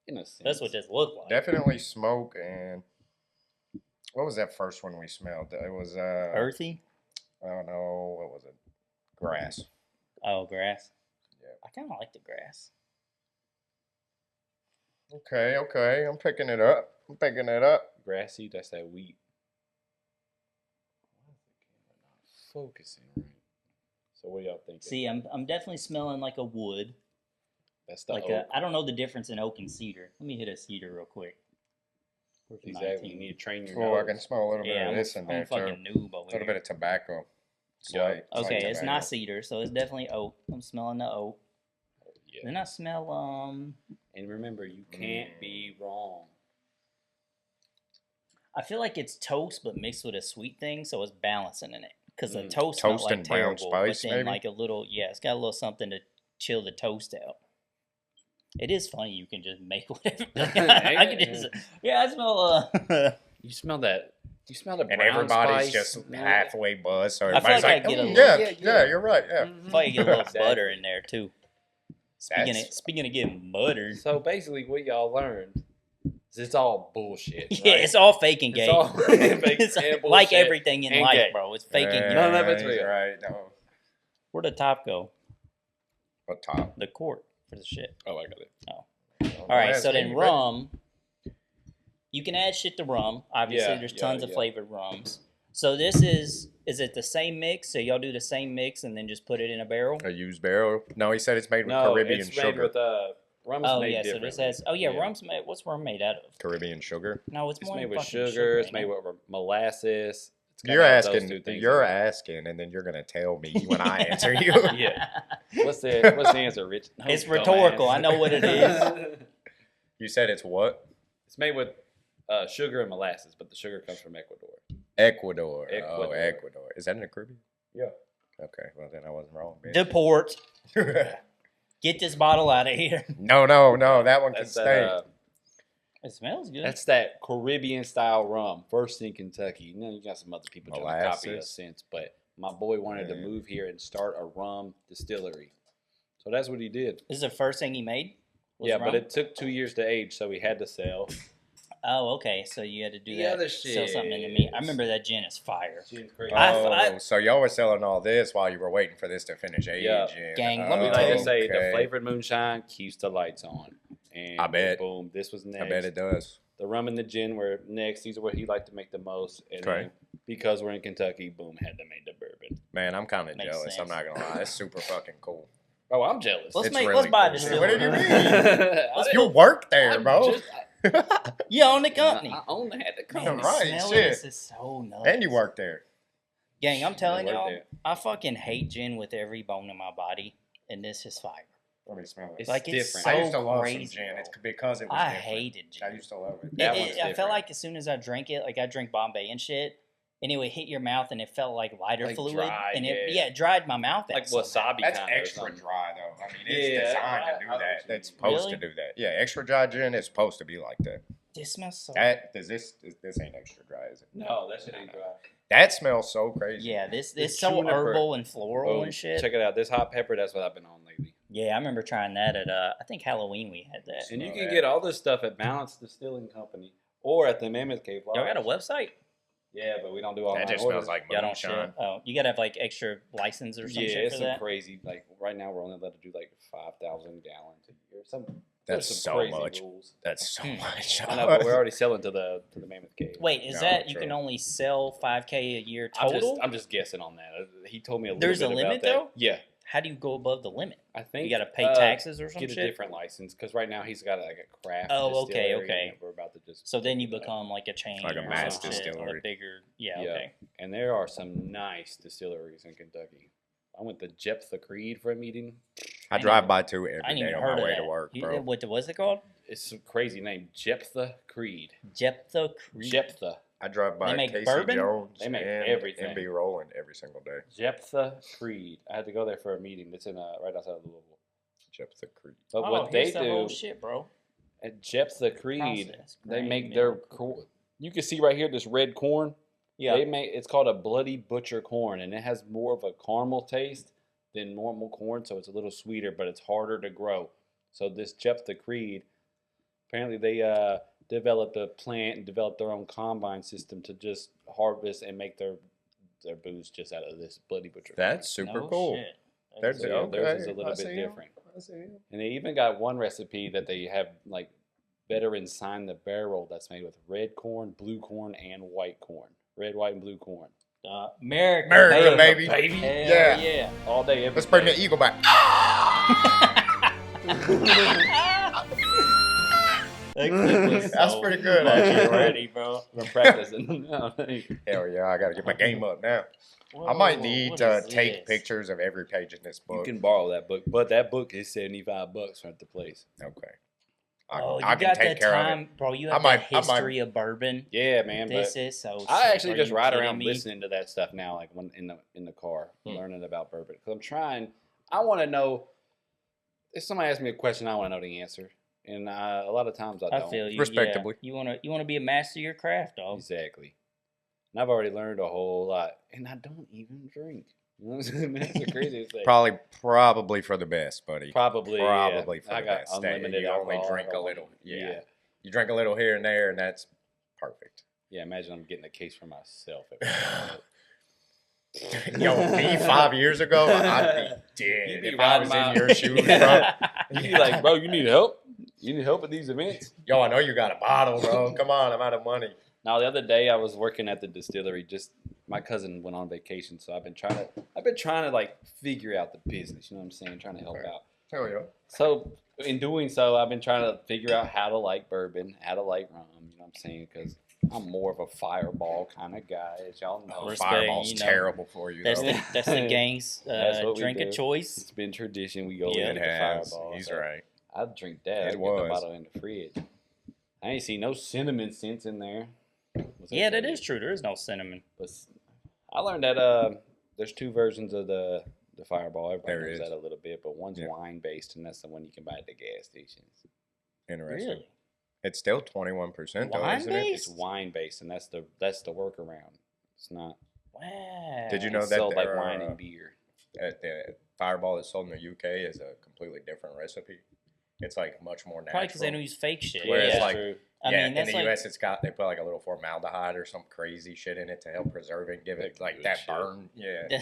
In a sense. That's what this looked like. Definitely smoke and... What was that first one we smelled? It was... Earthy? I don't know. What was it? Grass. Oh, grass? Yeah. I kind of like the grass. Okay. I'm picking it up. Grassy, that's that wheat. Focusing, right? So what y'all think? See, I'm definitely smelling like a wood. That's the oak. I don't know the difference in oak and cedar. Let me hit a cedar real quick. Exactly. You need to train your nose. nose. I can smell a little bit of this in there, too. I'm fucking noob over here. A little bit of tobacco. Okay, it's not cedar, so it's definitely oak. I'm smelling the oak. Yeah. Then I smell And remember, you can't be wrong. I feel like it's toast, but mixed with a sweet thing, so it's balancing in it. Because the toast smells like terrible, spice, but then like a little, it's got a little something to chill the toast out. It is funny you can just make whatever. I can just, I smell. You smell that. You smell the brown and everybody's spice. just halfway buzzed, so I feel everybody's like like, I get yeah, you're right, yeah. I feel like you get a little butter in there too. Speaking of getting butter. So basically, what y'all learned is it's all bullshit. Yeah, right? It's all fake and gay. It's all fake and like everything in life, gay. bro. It's fake and gay. None of it's real. Right, no. Where'd the top go? What top? The quart for the shit. Oh, I got it. Oh. All right, so then rum. You can add shit to rum. Obviously, there's tons of flavored rums. So this is it the same mix? So y'all do the same mix and then just put it in a barrel? A used barrel? No, he said it's made with No, Caribbean it's sugar. made with rum's Oh made yeah, so differently. this has. Oh yeah, rum's made. What's rum made out of? Caribbean sugar. No, it's It's more made than with fucking sugar. It's ain't made it? with molasses. It's got You're all those two asking. things You're in it. asking, and then you're gonna tell me when I answer you. Yeah. What's the answer, Rich? No, It's dumbass. rhetorical. I know what it is. You said it's what? It's made with sugar and molasses, but the sugar comes from Ecuador. Ecuador. Oh, Ecuador. Ecuador. Is that in the Caribbean? Yeah. Okay. Well, then I wasn't wrong. bitch. Deport. Get this bottle out of here. No. That one can That's stay. that. It smells good. That's that Caribbean style rum, first in Kentucky. You know, you got some other people trying to copy Molasses. us since, but my boy wanted to Yeah. move here and start a rum distillery. So that's what he did. This is the first thing he made? Was Yeah, rum? but it took 2 years to age, so he had to sell. Oh, okay. So you had to do The that. other Sell something into shit me. is- I remember that gin is fire. Gin's crazy. I- So y'all were selling all this while you were waiting for this to finish aging. Yeah. Gang, let me We tell like you- to say the Okay. flavored moonshine keeps the lights on. And I bet. Boom, this was next. I bet it does. The rum and the gin were next. These are what he liked to make the most. And Okay. then because we're in Kentucky, boom, had to make the bourbon. Man, I'm kind of Makes jealous. sense. I'm not gonna lie. It's super fucking cool. Oh, I'm jealous. Let's It's make. really Let's buy a cool. distillery. What did you mean? I You work there, I'm bro. just- You own the company. I own had the Man, company. the Right, smell of shit. this is so nuts. And you work there. Gang, I'm telling work y'all, there. I fucking hate gin with every bone in my body, and this is fire. Let me smell it. It's Like, it's different. so I used to love crazy, some gin. bro. It's because it was I different. hated I gin. used to love it. That I one's felt different. like as soon as I drank it, like I drink Bombay and shit, and it would hit your mouth, and it felt like lighter Like fluid, dry, and it yeah. it dried my mouth out. Like somehow. wasabi That's kind of extra dry, though. I mean, it's Yeah, designed to I do know what that. you It's mean. supposed Really? to do that. Yeah, extra dry gin is supposed to be like that. This smells so. This ain't extra dry, is it? No, that shit ain't dry. That smells so crazy. Yeah, this It's so juniper. herbal and floral Boom. and shit. Check it out. This hot pepper, that's what I've been on lately. Yeah, I remember trying that at I think Halloween we had that. And you Smell can that. get all this stuff at Balance Distilling Company or at the Mammoth Cave Lodge. Y'all got a website? Yeah, but we don't do online That just orders. smells like Y'all don't share. moonshine. Oh, you gotta have like extra license or some Yeah, shit it's for some that. crazy. Like right now, we're only allowed to do like 5,000 gallons a year. That's there's so crazy much. rules. That's so Hmm. much. I know, but we're already selling to the Mammoth Cave. Wait, is No, that you true. can only sell 5K a year I'm total? I'm just guessing on that. He told me a little There's bit a limit, about that. though? Yeah, How do you go above the limit? I think You gotta pay taxes or some Get a shit. different license because right now he's got like a craft. Oh, okay, distillery, okay. and we're about to just. So then you become like a chain, Like a or mass some shit, distillery. a bigger. Yeah, Yeah. okay. And there are some nice distilleries in Kentucky. I went to Jephthah Creed for a meeting. I ain't drive even- by two I every ain't day even on heard my of way that. to work, You- bro. what's it called? It's a crazy name, Jephthah Creed. Jephthah Creed. Jephthah. I drive by They make Casey bourbon? Jones They make and everything. be rolling every single day. Jephthah Creed. I had to go there for a meeting. It's in right outside of Louisville. Jephthah Creed. But Oh, what they here's the whole do shit, bro. at Jephthah Creed, Process, they grain, make their milk. corn. You can see right here this red corn. Yeah. They make it's called a bloody butcher corn, and it has more of a caramel taste than normal corn, so it's a little sweeter, but it's harder to grow. So this Jephthah Creed, apparently they developed a plant and developed their own combine system to just harvest and make their booze just out of this bloody butcher. That's super No cool. shit. There's So, yeah, okay. theirs is a little I bit see 'em. different. I see 'em. And they even got one recipe that they have like veterans sign the barrel that's made with red corn, blue corn, and white corn. Red, white, and blue corn. America, America, baby. baby. Hell Yeah. yeah. All day, every Let's bring day. the eagle back. That clip was That's so pretty good, fucking actually. ready, bro. I'm practicing. No, Hell yeah, I gotta get my game up now. I Whoa, might need what to is take this? pictures of every page in this you book. can borrow that book, but that book is $75 at the place. Okay. Oh, I you can got take the care of it. time, bro. You I have might- the I might- history of bourbon. Yeah, man. This But is so. I sick. actually Are just you ride kidding around me? listening to that stuff now, like when in the car, Hmm. learning about bourbon. Because I'm trying. I want to know. If somebody asks me a question, I want to know the answer, and a lot of times I I don't. feel you. Respectably. Yeah. You wanna be a master of your craft, dog. Exactly. And I've already learned a whole lot, and I don't even drink. You know what I'm saying? That's the craziest thing. Probably for the best, buddy. Probably Probably for I the got best. That unlimited you only alcohol. drink I a don't little. want- Yeah. You drink a little here and there, and that's perfect. Yeah, imagine I'm getting a case for myself. Yo, me 5 years ago, I'd be dead You'd be if I was riding in my- your shoes, bro. You'd be like, bro, you need help? You need help at these events? Yo, I know you got a bottle, bro. Come on, I'm out of money. Now, the other day I was working at the distillery just my cousin went on vacation, so I've been trying to like figure out the business. You know what I'm saying? Trying to help out. Hell yeah. So in doing so, I've been trying to figure out how to like bourbon, how to like rum. You know what I'm saying? Because I'm more of a Fireball kind of guy, as y'all know. Respect, Fireball's terrible for you. That's though. that's the gang's drink of choice. It's been tradition. We go Yeah, into it has. Fireball. He's so right. I'd drink that. I'd get the bottle in the fridge. I ain't seen no cinnamon scents in there. Yeah, that is true. There is no cinnamon. But I learned that there's two versions of the Fireball. Everybody knows that a little bit, but one's wine based, and that's the one you can buy at the gas stations. Interesting. Really? It's still 21% though, isn't it? It's wine based, and that's the workaround. It's not. Wow. Did you know It's that sold like there wine are, and beer? The Fireball that's sold in the UK is a completely different recipe. It's like much more natural. Probably because they don't use fake shit. Whereas Yeah. like, True. I mean, in that's the like, US, they put like a little formaldehyde or some crazy shit in it to help preserve it, give it That like good that shit. burn. Yeah, That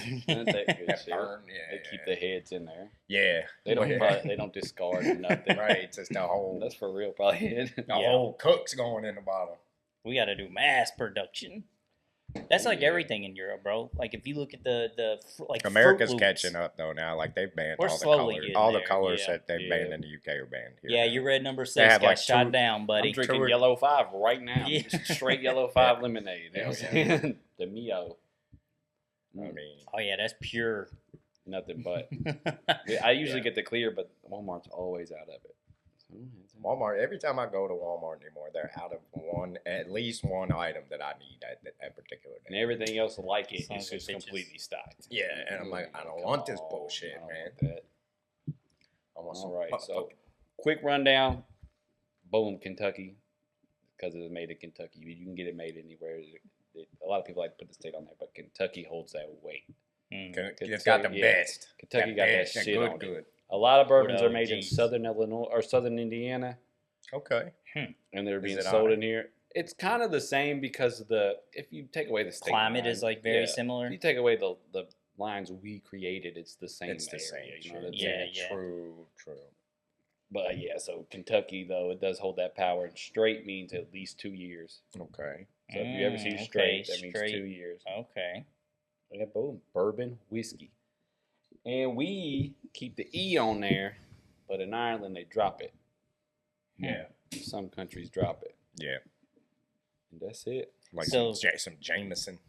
shit. burn. Yeah, They keep the heads in there. Yeah, They don't discard or nothing. right. Just the whole That's for real, probably. the whole cook's going in the bottle. we got to do mass production. That's like everything in Europe, bro. Like if you look at the like America's Fruit Loops. catching up though now. Like they've banned We're all the slowly colors. getting All the there, colors yeah. that they've banned in the UK are banned here. Yeah, now. your red number They 6 have, got like, shot two- down, buddy. I'm drinking Steward. Yellow 5 right now. Yeah. Straight Yellow 5 lemonade. You know what I'm saying? The Mio. I mean, Oh yeah, that's pure. Nothing but. I usually get the clear, but Walmart's always out of it. Walmart. Every time I go to Walmart anymore, they're out of at least one item that I need at that particular And day. everything else like it Sons is of just bitches. completely stocked. Yeah, and I'm like, I don't Come want this on, bullshit, I don't man. want that. I want some. All right, so fucking- quick rundown. Boom, Kentucky, because it was made in Kentucky. You can get it made anywhere. A lot of people like to put the state on there, but Kentucky holds that weight. It's got the best. Kentucky got that best, shit good, on it. good. A lot of bourbons Good are made in OGs. southern Illinois or southern Indiana, Okay. and they're being it sold high? in here. It's kind of the same because of if you take away the state Climate line, is like very yeah. similar. If you take away the lines we created, it's the same. It's the same. area, you know shit. what I'm Yeah, saying? yeah. True. But yeah, so Kentucky though it does hold that power. And straight means at least 2 years. Okay. So if you ever see okay, straight, that means straight. 2 years. Okay. Yeah, boom, bourbon whiskey, and we keep the E on there, but in Ireland they drop it. Yeah. Some countries drop it, Yeah. and that's it. Like So- some Jameson.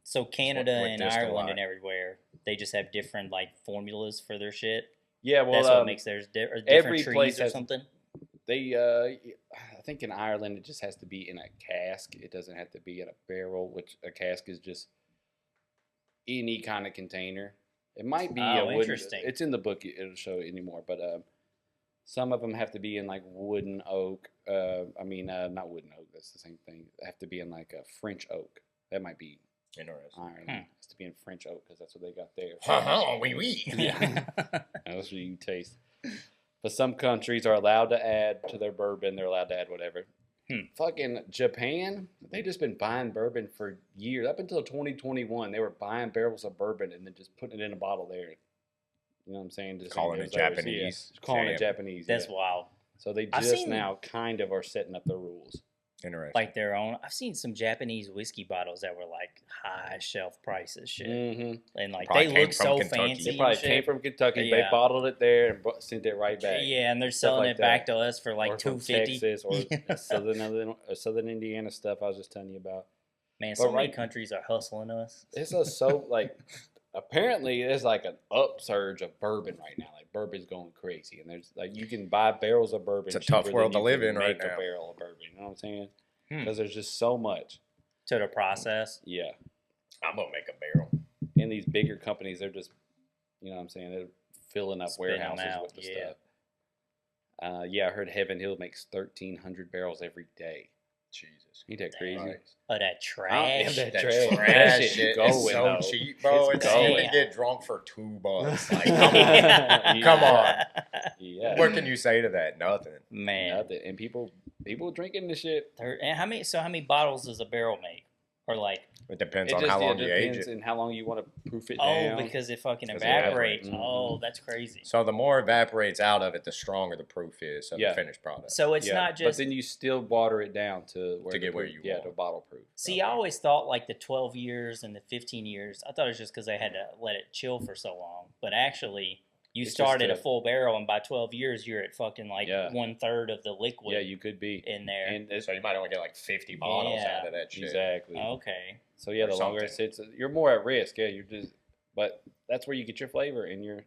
So Canada what and distillate. Ireland and everywhere, they just have different like formulas for their shit. Yeah, well, That's what makes theirs or different every trees place or has- something. they I think in Ireland it just has to be in a cask. It doesn't have to be in a barrel, which a cask is just any kind of container. It might be a wooden. Interesting. It's in the book. It'll show it anymore, but some of them have to be in like wooden oak. Not wooden oak. That's the same thing. They have to be in like a French oak. That might be Interesting. Ireland. It has to be in French oak because that's what they got there. Oui, oui. Yeah. That's what you taste. But some countries are allowed to add to their bourbon. They're allowed to add whatever. Fucking Japan, they just been buying bourbon for years. Up until 2021, they were buying barrels of bourbon and then just putting it in a bottle there. You know what I'm saying? Just Calling saying it goes over. Japanese. Yeah, just calling it Jam. Japanese. That's yeah. wild. So they I've just seen- now kind of are setting up the rules. Interesting. Like their own. I've seen some Japanese whiskey bottles that were like high shelf prices shit, Mm-hmm. and like Probably they came look from so Kentucky. fancy. They and probably shit. came from Kentucky. They Yeah. bottled it there and sent it right back. Yeah, and they're Stuff selling like it back that. to us for like Or from $2.50. Texas or southern Indiana stuff I was just telling you about. Man, But so many right- countries are hustling us. It's like apparently there's like an upsurge of bourbon right now. Like bourbon's going crazy, and there's like you can buy barrels of bourbon. It's a tough cheaper world than to you live can in right make now. A barrel of bourbon, you know what I'm saying? Hmm. Because there's just so much. To the process. Yeah, I'm gonna make a barrel. and these bigger companies, they're just, you know what I'm saying, they're filling up Spitting 'em warehouses out, with the yeah. stuff. I heard Heaven Hill makes 1,300 barrels every day. Jesus. Ain't that crazy? Right. Oh, that trash. that That trash. trash That shit shit going, is so though. cheap, bro. It's It's going. you can get drunk for $2. Like, come on. Yeah. Come on. Yeah. What can you say to that? Nothing. Man. Nothing. And people drinking this shit. And how many bottles does a barrel make? Or like, It depends on how long you age it. And how long you want to proof it oh, down. because it fucking Because it evaporates. evaporates. Oh, that's crazy. So the more evaporates out of it, the stronger the proof is of the finished product. So it's not just. But then you still water it down to get where you want. to bottle proof. See, I always thought like the 12 years and the 15 years, I thought it was just because they had to let it chill for so long. But actually, you start at a full barrel, and by 12 years, you're at fucking like 1/3 of the liquid. Yeah, you could be in there. And so you might only get like 50 bottles out of that shit. Exactly. Okay. So yeah, the longer it sits, you're more at risk. Yeah, but that's where you get your flavor and your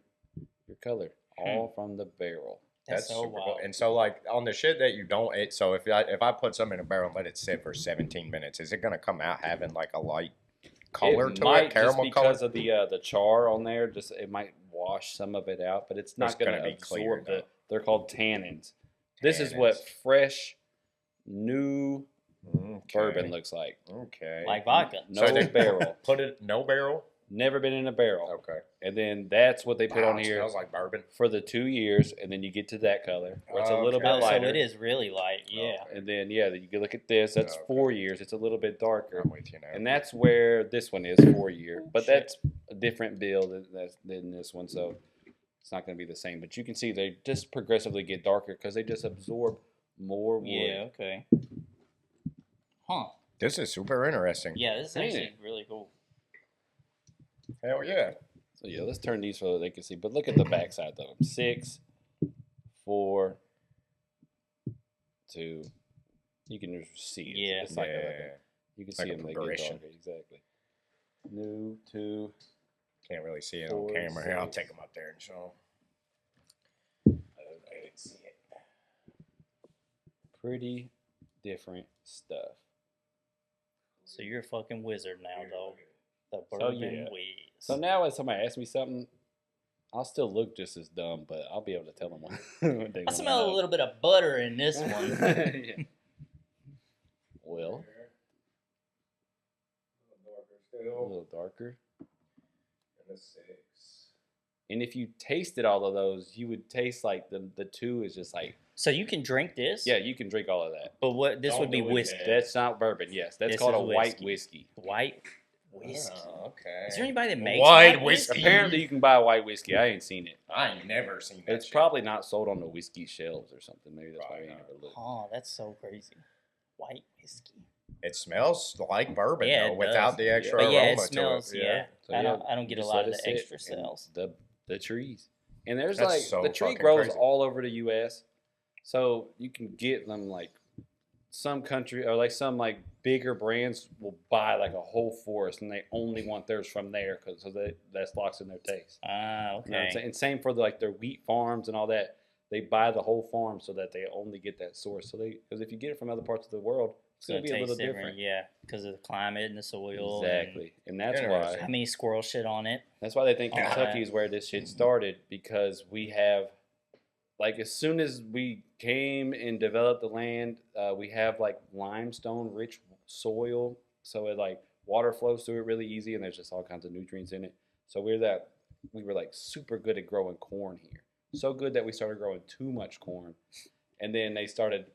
color, all from the barrel. That's so super wild. cool. And so like on the shit that you don't eat, so if I put some in a barrel and let it sit for 17 minutes, is it gonna come out having like a light color to it, caramel color? Because of the char on there, just it might wash some of it out, but it's not going to be clear. They're called tannins. This is what fresh, new bourbon looks like. Okay. Like vodka. No barrel. No barrel? Never been in a barrel. Okay. And then that's what they put on here. It smells like bourbon. For the 2 years, and then you get to that color, where it's a little bit lighter. So it is really light, And then, you can look at this. That's 4 years. It's a little bit darker. I'm with you now. And that's where this one is 4 year. But that's a different build than this one, so it's not going to be the same. But you can see they just progressively get darker because they just absorb more wood. Yeah, okay. Huh. This is super interesting. Yeah, this is actually really cool. Hell yeah. So yeah, let's turn these so they can see. But look at the backside of them. 6, 4, 2. You can just see it. Yeah. It's like you can see them. They get progression. darker. Exactly. New, 2. Can't really see it 4, on camera. Here, I'll 6. take them up there and show. Okay, see it. Pretty different stuff. So you're a fucking wizard now, though. The So, bourbon whiz. So now when somebody asks me something, I'll still look just as dumb, but I'll be able to tell them what they I smell a little bit of butter in this one. Well, a little darker. And a 6. And if you tasted all of those, you would taste like the 2 is just like. So you can drink this? Yeah, you can drink all of that. But what this would be whiskey. That's not bourbon. Yes, that's called a white whiskey. White whiskey. Oh, okay. Is there anybody that makes white whiskey? Apparently, you can buy white whiskey. I ain't seen it. I ain't never seen that. It's probably not sold on the whiskey shelves or something. Maybe that's why I ain't never looked. Oh, that's so crazy. White whiskey. It smells like bourbon, Yeah, though, it without does. the extra But aroma yeah, it smells. to it. Yeah, So, I don't get a just lot let of it the sit extra and cells. The trees, and there's That's like so the tree fucking grows crazy. all over the U.S. So you can get them like some country or like some like bigger brands will buy like a whole forest and they only want theirs from there because that's locks in their taste. Ah, You know what I'm okay. saying? And same for like their wheat farms and all that. They buy the whole farm so that they only get that source. So because if you get it from other parts of the world, it's going to be a little different. Yeah, because of the climate and the soil. Exactly, and that's And why how many squirrel shit on it? That's why they think All Kentucky that. is where this shit started because we have, like, as soon as we came and developed the land, we have like limestone-rich soil, so it like water flows through it really easy, and there's just all kinds of nutrients in it. So we were like super good at growing corn here, so good that we started growing too much corn, and then they started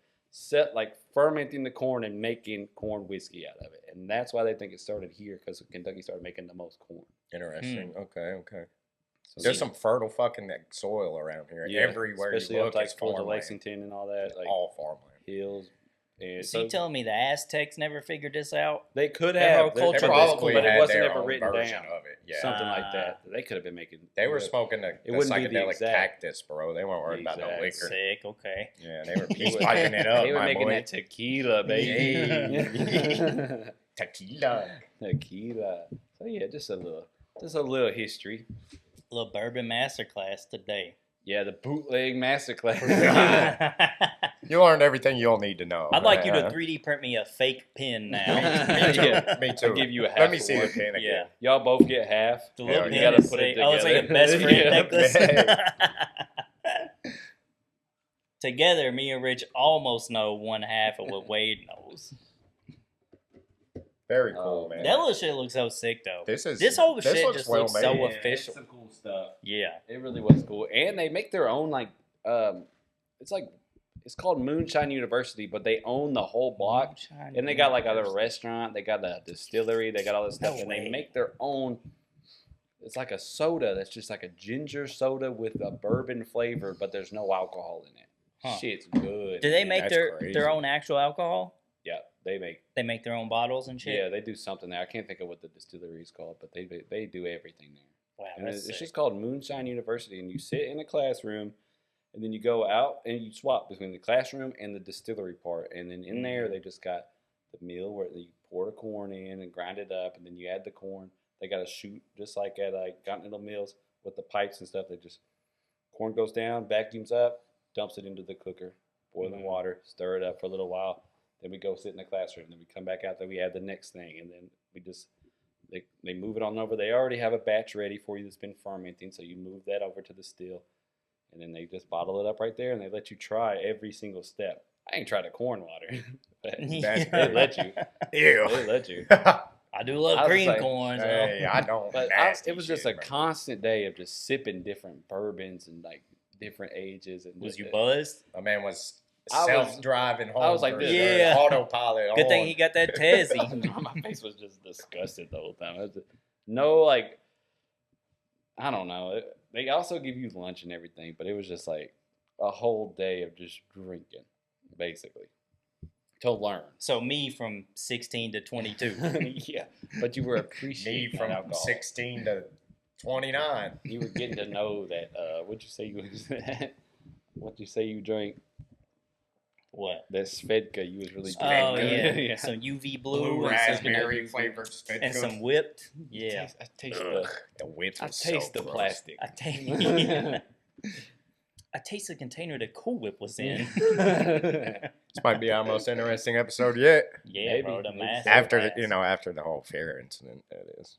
fermenting the corn and making corn whiskey out of it, and that's why they think it started here because Kentucky started making the most corn. Interesting. Okay. So There's some fertile fucking soil around here. Yeah, Everywhere especially you up look, like it's towards farmland. Lexington and all that, like all farmland. hills. And So you telling me the Aztecs never figured this out? they could Their have whole culture they was probably, cool. but it had wasn't their ever own written version down. of it. Yeah. Something like that. They could have been making. They were smoking the wouldn't be the psychedelic exact. cactus, bro. They weren't worried about no liquor. Sick. Okay. Yeah, they were peace piping it up, They were my making boy. that tequila, baby. Tequila. Tequila. So yeah, just a little history. Little bourbon masterclass today. Yeah, the bootleg masterclass. You learned everything you'll need to know. I'd like you to 3D print me a fake pen now. Yeah. Me too. I'll give you a half. Let me of see one. the pen again. Yeah. Y'all both get half. The Hell little yeah. pen You gotta is put it sick. Oh, it's like a together. best friend Yeah. necklace. Together, me and Rich almost know one half of what Wade knows. Very cool, man. That little shit looks so sick, though. This whole shit looks just well looks made. so Yeah, official. Some cool stuff. Yeah. It really was cool, and they make their own like it's like It's called Moonshine University, but they own the whole block. And they got like a restaurant. They got a distillery. They got all this stuff. No and way. they make their own. It's like a soda that's just like a ginger soda with a bourbon flavor, but there's no alcohol in it. Huh. Shit's good. Do they man. make That's crazy. their own actual alcohol? Yeah, they make. They make their own bottles and shit? Yeah, they do something there. I can't think of what the distillery is called, but they do everything there. Wow, And that's it's sick. just called Moonshine University, and you sit in a classroom, and then you go out and you swap between the classroom and the distillery part, and then in there they just got the mill where you pour the corn in and grind it up, and then you add the corn. They got a chute just like at Continental Mills with the pipes and stuff. They just corn goes down, vacuums up, dumps it into the cooker, boiling water, stir it up for a little while. Then we go sit in the classroom. Then we come back out there. We add the next thing, and then we just they move it on over. They already have a batch ready for you that's been fermenting, so you move that over to the still, and then they just bottle it up right there, and they let you try every single step. I ain't tried a corn water. They let you. Ew. They let you. I do love I was cream like, corn. So. Hey, I don't. But nasty it was just a shit, bro. constant day of just sipping different bourbons and like different ages. And Was you just- buzzed? My man was I was- self-driving home. I was like for this. sure. Yeah. Autopilot. Good on. thing he got that Tezzy. My face was just disgusted the whole time. No, like, I don't know. They also give you lunch and everything, but it was just like a whole day of just drinking, basically, to learn. So me from 16 to 22. Yeah, but you were Me appreciating from alcohol. 16 to 29. You were getting to know that. What'd you say you was? What'd you say you drank? What? That Svedka you was really Oh drinking. yeah. Some UV blue, Blue and some, raspberry flavored Svedka. and some whipped. Yeah. I taste Ugh, the whips I was so taste the gross. plastic. I taste the container that Cool Whip was in. This might be our most interesting episode yet. Yeah, Maybe. bro. The Maybe master so. After class. after the whole fair incident, that is.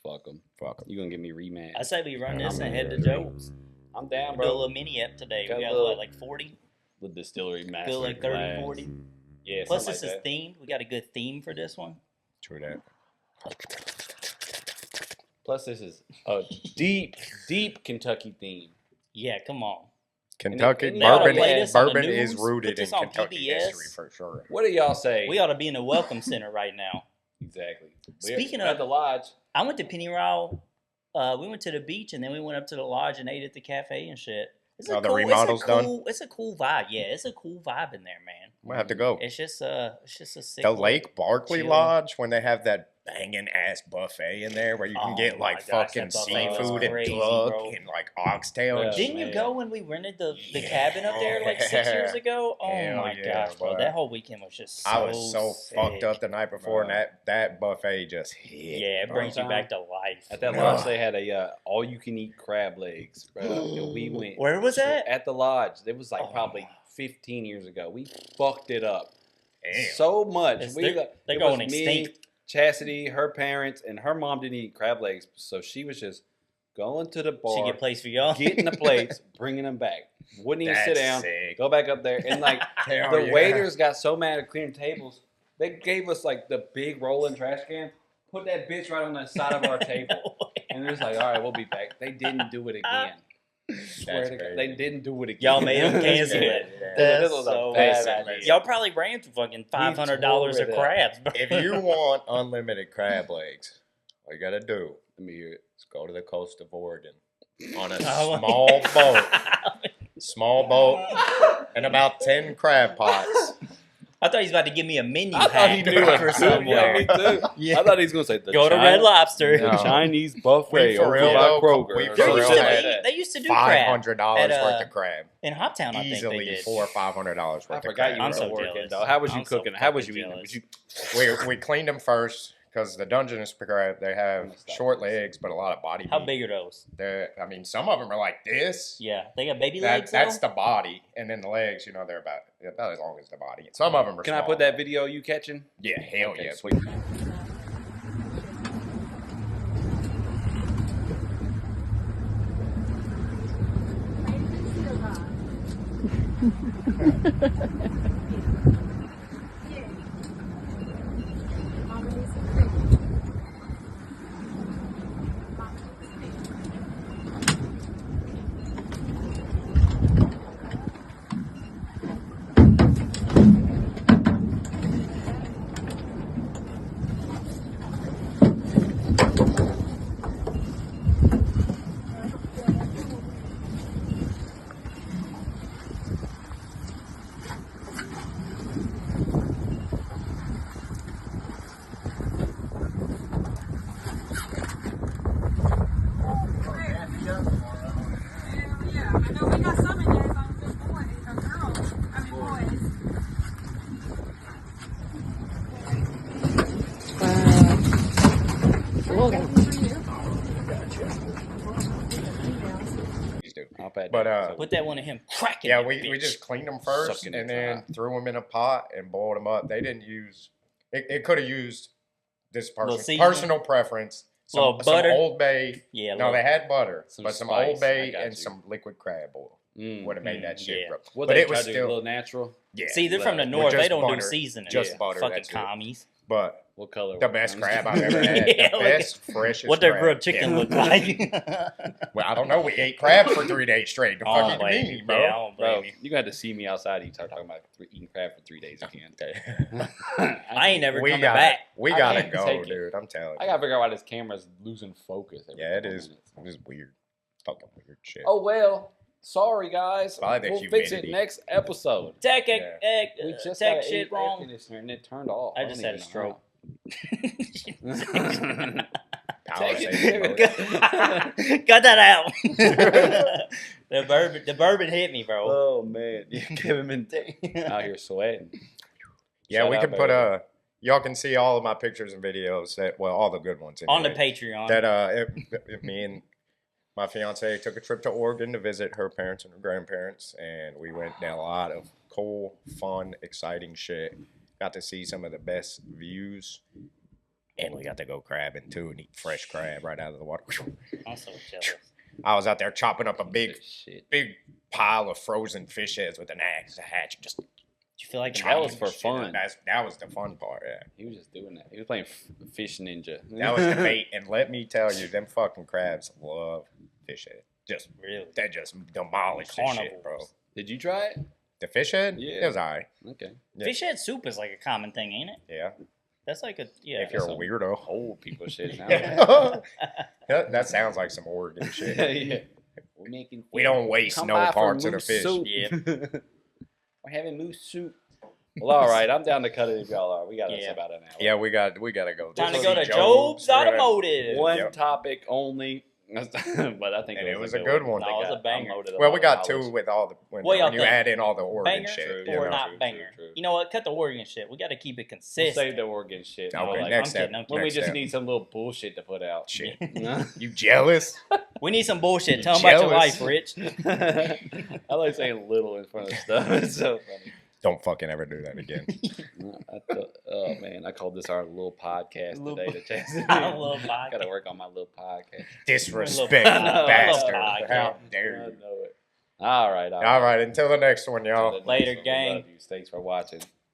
Fuck them. Fuck 'em. You gonna get me remad? I say we run this and head to Joe's. I'm down, We'll do a bro. little mini ep today. Got We a got little- what, like 40? The distillery master. Good, like 30, class. 40. Yeah. Plus, something this like is themed. We got a good theme for this one. True that. Plus, this is a deep, deep Kentucky theme. Yeah, come on. Kentucky and they oughta bourbon. play this on the Bourbon is news, rooted put this in on Kentucky PBS. history for sure. What do y'all say? We ought to be in a welcome center right now. Exactly. Speaking We're of- at the lodge. I went to Pennyroyal. We went to the beach and then we went up to the lodge and ate at the cafe and shit. It's Oh, the remodel's done? It's a cool vibe. Yeah, it's a cool vibe in there, man. We'll have to go. It's just a sick. The little- Lake Barkley chill. Lodge, when they have that banging ass buffet in there where you can Oh get my like gosh, fucking that buffet was seafood and crazy, duck bro. and like oxtail and Yeah. shit. Didn't you man. go when we rented the cabin up there like 6 years ago? Oh Hell my yeah, gosh, bro! boy. That whole weekend was just so I was so fucked sick. up the night before, and Bro. that buffet just hit. Yeah, it bro. brings you back to life. At that Ugh. lodge, they had a all-you-can-eat crab legs, bro. And we went. Where was that? At the lodge. It was like Oh. probably 15 years ago. We fucked it up Damn. so much. It's- We they're it going was extinct. Me, Chastity, her parents, and her mom didn't eat crab legs, so she was just going to the She bar, get place for y'all. getting the plates, bringing them back. Wouldn't even sit That's down. sick. Go back up there, and like Hell the yeah. waiters got so mad at clearing tables, they gave us like the big rolling trash can. Put that bitch right on the side of our table, and it was like, all right, we'll be back. They didn't do it again. Swear to God, crazy. they didn't do it again. Y'all made them cancel Yeah, it. yeah. That's This was a so bad bad. idea. Y'all probably ran through fucking $500 tore of it up. crabs, bro. If you want unlimited crab legs, all you gotta do Let me hear it. is go to the coast of Oregon on a Oh. small boat, and about 10 crab pots. I thought he was about to give me a menu I thought he hack knew it for Yeah, somewhere. me too. Yeah. I thought he was going to say the Go to China- Red Lobster. the No. Chinese buffet We for over real, by though, Kroger. we or for They some real used, shit to, like they, that. they used to do crab $500 at, worth of crab. in Hoptown. I think they Easily did. $400 or $500 worth I of forgot crab. you I'm were so working, jealous. though. How was you I'm so cooking? How was you fucking eating? Was you We cleaned them first because the Dungeness crab, they have short legs but a lot of body How meat. big are those? I mean, some of them are like this. Yeah, they got baby legs. That's though? the body, and then the legs, they're about as long as the body. Some of them are Can I small. put that video you catching? Yeah, hell Okay, yeah. sweet. But Put that one in him. Crack it. yeah, we just cleaned them first Sucking and it then dry. threw them in a pot and boiled them up. They didn't use it. Could have used this Little person's seasoning? personal preference. Little Some butter? Old Bay. Yeah. No, they had butter, but some spice. Old Bay I got and you. some liquid crab oil would have made that shit. yeah. Bro. What But they it was try to do, still a little natural. yeah. See, they're from the With north. They just don't butter. do seasoning. Just butter, Fucking that's it. commies. But What color? the best crab I've ever had. Yeah, The look best, freshest. What their crab. grilled chicken Yeah. look like. Well, I don't know. We ate crab for 3 days straight. The I fuck don't you blame mean, you. bro? Yeah, I don't Bro, blame you. you got to see me outside. You start talking about eating crab for 3 days again. I ain't never We coming gotta, back. we I gotta can't go, take it. dude. I'm telling I you. gotta figure out why this camera's losing focus. every Yeah, it couple is. minutes. It is weird. Fucking weird shit. Oh well, sorry guys. Probably the We'll fix it humidity. next episode. Tech We just tech got shit air wrong. conditioner and it turned off. I just don't had a even know stroke. Power Take it. saving mode. Cut that out. the bourbon hit me, bro. Oh man, you Kevin been out here sweating. Yeah, Shout we out, can put baby. y'all can see all of my pictures and videos all the good ones On the anyway, Patreon. that me and my fiance took a trip to Oregon to visit her parents and her grandparents, and we went down a lot of cool, fun, exciting shit. Got to see some of the best views, and we got to go crabbing too and eat fresh crab right out of the water. I'm so jealous. I was out there chopping up a big Shit. pile of frozen fish heads with an axe, a hatch, just Did you feel like That was chopping for the shit. fun. That was the fun part. Yeah. He was just doing that. He was playing Fish Ninja. That was the bait, and let me tell you, them fucking crabs love fish head. really They just demolish this shit, bro. carnivores? Did you try it? The fish head, Yeah. it was alright. Okay. Yeah. Fish head soup is like a common thing, ain't it? Yeah, That's like a yeah. if you're a some weirdo. Old people shit now. That sounds like some Oregon shit. Yeah. We're making. We don't waste Come no by for parts of the moose fish. soup. Yeah. We're having moose soup. Well, all right. I'm down to cut it if y'all are. We got us Yeah. about an hour. Yeah, we got to go. Time to see go to Job's. Job's We're gonna- Automotive. One Yep. topic only. But I think And it was a good one. No, it was a banger. Well, we got two with all the when What y'all you think? add in all the Oregon Banger shit. True, you or know. not True, banger? true. You know what? Cut the Oregon shit. We got to keep it We'll consistent. save the Oregon shit. Okay, Like, next I'm kidding, step. I'm when we next just step. need some little bullshit to put out. Shit. No? You jealous? We need some bullshit. You Tell them about your jealous? life, Rich. I like saying little in front of stuff. It's so funny. Don't fucking ever do that again. Oh man, I called this our little podcast Little today to chase it. Our little podcast. Gotta work on my little podcast. Disrespectful Little bastard. podcast. How I dare you? know it. All right. All right, until the next one, y'all. Until the next Later, one, we gang. love you. Thanks for watching.